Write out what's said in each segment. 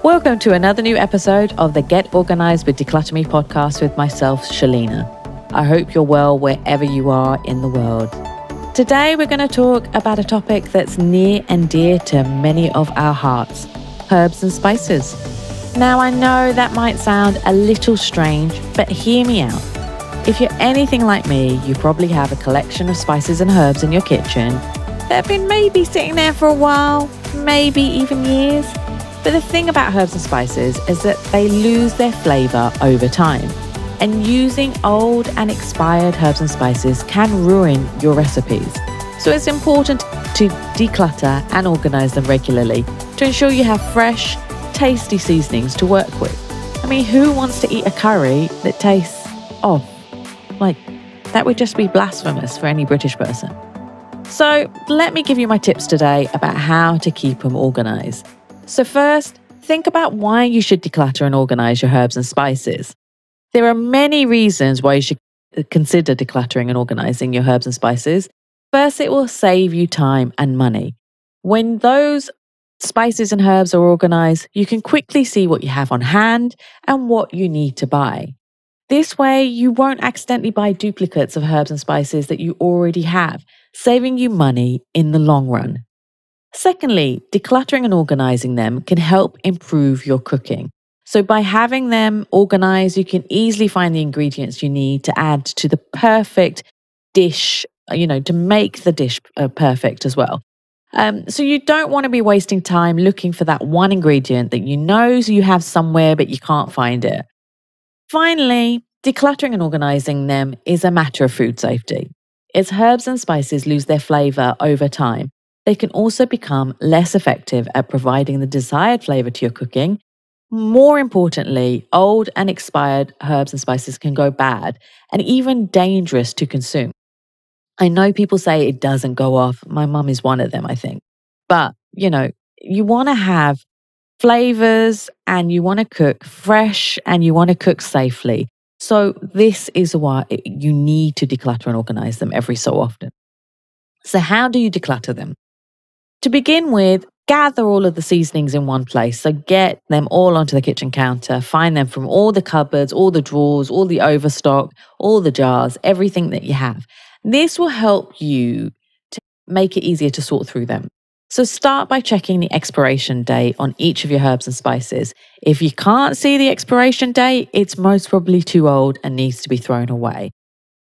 Welcome to another new episode of the Get Organised with Decluttr Me podcast with myself, Shalina. I hope you're well wherever you are in the world. Today we're going to talk about a topic that's near and dear to many of our hearts, herbs and spices. Now I know that might sound a little strange, but hear me out. If you're anything like me, you probably have a collection of spices and herbs in your kitchen that have been maybe sitting there for a while, maybe even years. But the thing about herbs and spices is that they lose their flavour over time. And using old and expired herbs and spices can ruin your recipes. So it's important to declutter and organise them regularly to ensure you have fresh, tasty seasonings to work with. I mean, who wants to eat a curry that tastes off? Like, that would just be blasphemous for any British person. So let me give you my tips today about how to keep them organised. So first, think about why you should declutter and organise your herbs and spices. There are many reasons why you should consider decluttering and organising your herbs and spices. First, it will save you time and money. When those spices and herbs are organised, you can quickly see what you have on hand and what you need to buy. This way, you won't accidentally buy duplicates of herbs and spices that you already have, saving you money in the long run. Secondly, decluttering and organising them can help improve your cooking. So by having them organised, you can easily find the ingredients you need to add to the perfect dish, to make the dish perfect as well. So you don't want to be wasting time looking for that one ingredient that you know you have somewhere but you can't find it. Finally, decluttering and organising them is a matter of food safety. As herbs and spices lose their flavour over time, they can also become less effective at providing the desired flavour to your cooking. More importantly, old and expired herbs and spices can go bad and even dangerous to consume. I know people say it doesn't go off. My mum is one of them, I think. But, you want to have flavours and you want to cook fresh and you want to cook safely. So this is why you need to declutter and organise them every so often. So how do you declutter them? To begin with, gather all of the seasonings in one place. So get them all onto the kitchen counter, find them from all the cupboards, all the drawers, all the overstock, all the jars, everything that you have. This will help you to make it easier to sort through them. So start by checking the expiration date on each of your herbs and spices. If you can't see the expiration date, it's most probably too old and needs to be thrown away.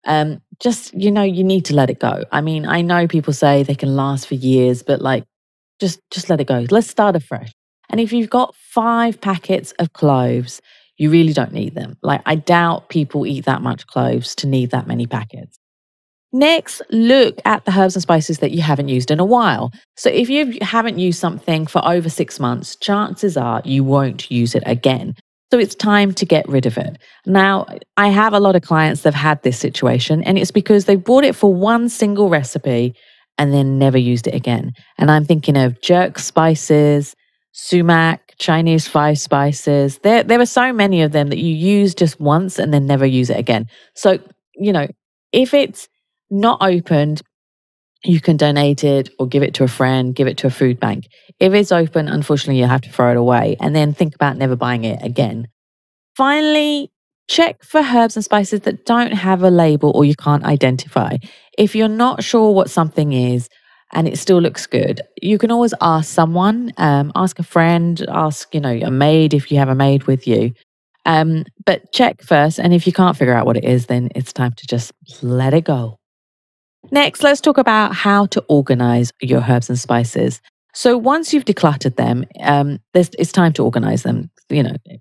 You need to let it go. I mean, I know people say they can last for years, but just let it go. Let's start afresh. And if you've got 5 packets of cloves, you really don't need them. I doubt people eat that much cloves to need that many packets. Next, look at the herbs and spices that you haven't used in a while. So if you haven't used something for over 6 months, chances are you won't use it again. So it's time to get rid of it. Now, I have a lot of clients that have had this situation, and it's because they bought it for one single recipe and then never used it again. And I'm thinking of jerk spices, sumac, Chinese 5 spices. There are so many of them that you use just once and then never use it again. So, if it's not opened, you can donate it or give it to a friend, give it to a food bank. If it's open, unfortunately, you have to throw it away and then think about never buying it again. Finally, check for herbs and spices that don't have a label or you can't identify. If you're not sure what something is and it still looks good, you can always ask someone, ask a friend, ask, a maid if you have a maid with you. But check first, and if you can't figure out what it is, then it's time to just let it go. Next, let's talk about how to organise your herbs and spices. So once you've decluttered them, it's time to organise them,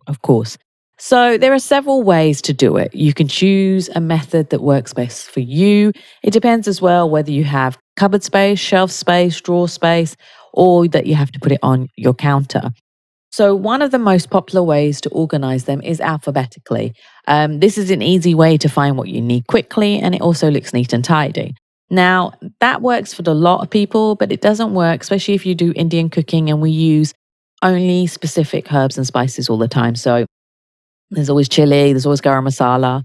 of course. So there are several ways to do it. You can choose a method that works best for you. It depends as well whether you have cupboard space, shelf space, drawer space, or that you have to put it on your counter. So one of the most popular ways to organise them is alphabetically. This is an easy way to find what you need quickly, and it also looks neat and tidy. Now, that works for a lot of people, but it doesn't work, especially if you do Indian cooking and we use only specific herbs and spices all the time. So there's always chili, there's always garam masala,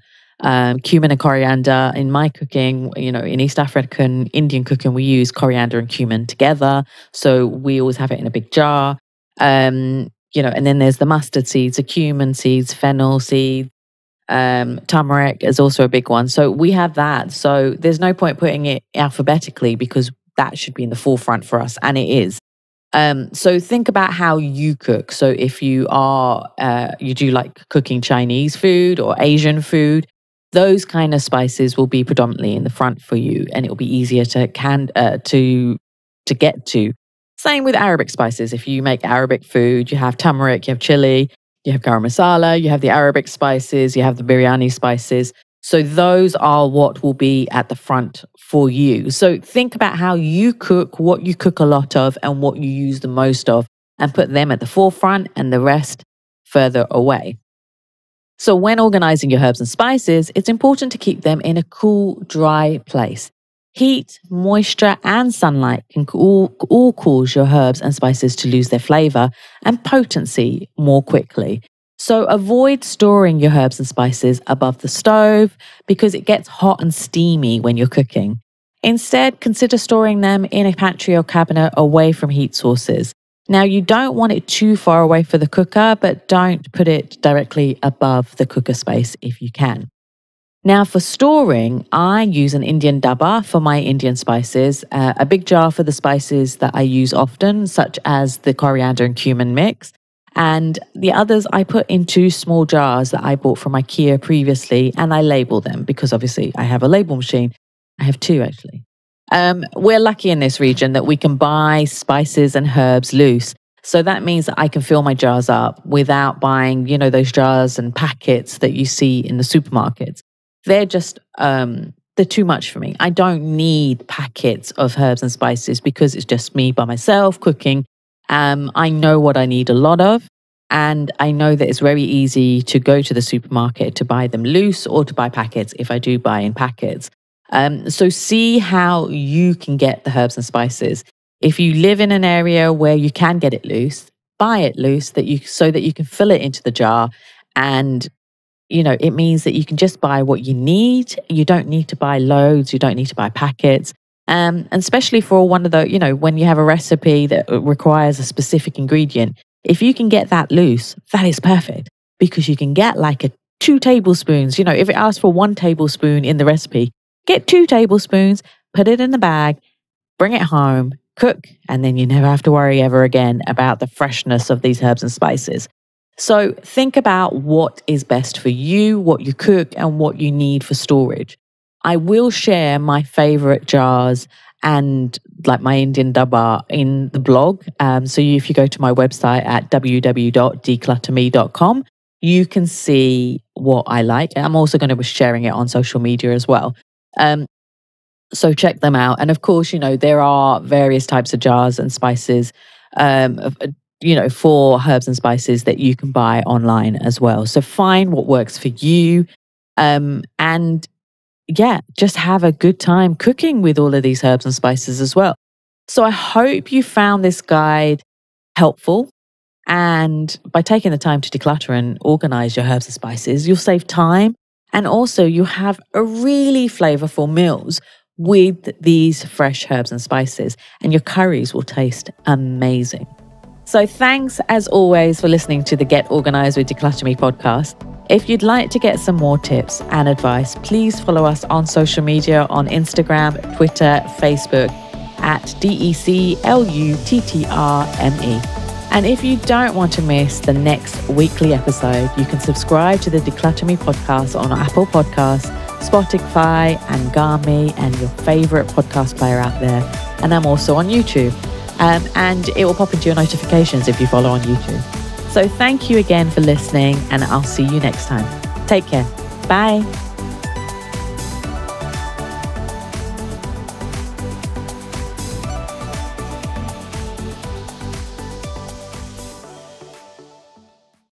cumin and coriander. In my cooking, in East African Indian cooking, we use coriander and cumin together. So we always have it in a big jar. And then there's the mustard seeds, the cumin seeds, fennel seeds, turmeric is also a big one. So we have that. So there's no point putting it alphabetically because that should be in the forefront for us, and it is. So think about how you cook. So if you do like cooking Chinese food or Asian food, those kind of spices will be predominantly in the front for you, and it will be easier to get to. Same with Arabic spices. If you make Arabic food, you have turmeric, you have chili, you have garam masala, you have the Arabic spices, you have the biryani spices. So those are what will be at the front for you. So think about how you cook, what you cook a lot of and what you use the most of, and put them at the forefront and the rest further away. So when organizing your herbs and spices, it's important to keep them in a cool, dry place. Heat, moisture, and sunlight can all cause your herbs and spices to lose their flavor and potency more quickly. So avoid storing your herbs and spices above the stove because it gets hot and steamy when you're cooking. Instead, consider storing them in a pantry or cabinet away from heat sources. Now, you don't want it too far away for the cooker, but don't put it directly above the cooker space if you can. Now, for storing, I use an Indian dabba for my Indian spices, a big jar for the spices that I use often, such as the coriander and cumin mix. And the others I put in 2 small jars that I bought from IKEA previously, and I label them because obviously I have a label machine. I have 2 actually. We're lucky in this region that we can buy spices and herbs loose. So that means that I can fill my jars up without buying, those jars and packets that you see in the supermarkets. They're just, they're too much for me. I don't need packets of herbs and spices because it's just me by myself cooking. I know what I need a lot of, and I know that it's very easy to go to the supermarket to buy them loose or to buy packets if I do buy in packets. So see how you can get the herbs and spices. If you live in an area where you can get it loose, buy it loose so that you can fill it into the jar. And, it means that you can just buy what you need. You don't need to buy loads. You don't need to buy packets. And especially for one of the, when you have a recipe that requires a specific ingredient, if you can get that loose, that is perfect because you can get like 2 tablespoons. If it asks for 1 tablespoon in the recipe, get 2 tablespoons, put it in the bag, bring it home, cook, and then you never have to worry ever again about the freshness of these herbs and spices. So think about what is best for you, what you cook, and what you need for storage. I will share my favorite jars and like my Indian dabba in the blog. So if you go to my website at www.declutterme.com, you can see what I like. I'm also going to be sharing it on social media as well. So check them out. And of course, there are various types of jars and spices, for herbs and spices that you can buy online as well. So find what works for you. And just have a good time cooking with all of these herbs and spices as well. So I hope you found this guide helpful. And by taking the time to declutter and organize your herbs and spices, you'll save time. And also you have a really flavorful meals with these fresh herbs and spices, and your curries will taste amazing. So thanks as always for listening to the Get Organised with Decluttr Me podcast. If you'd like to get some more tips and advice, please follow us on social media on Instagram, Twitter, Facebook at DECLUTTRME. And if you don't want to miss the next weekly episode, you can subscribe to the Decluttr Me podcast on Apple Podcasts, Spotify, and Garmi, and your favorite podcast player out there. And I'm also on YouTube. And it will pop into your notifications if you follow on YouTube. So thank you again for listening, and I'll see you next time. Take care. Bye.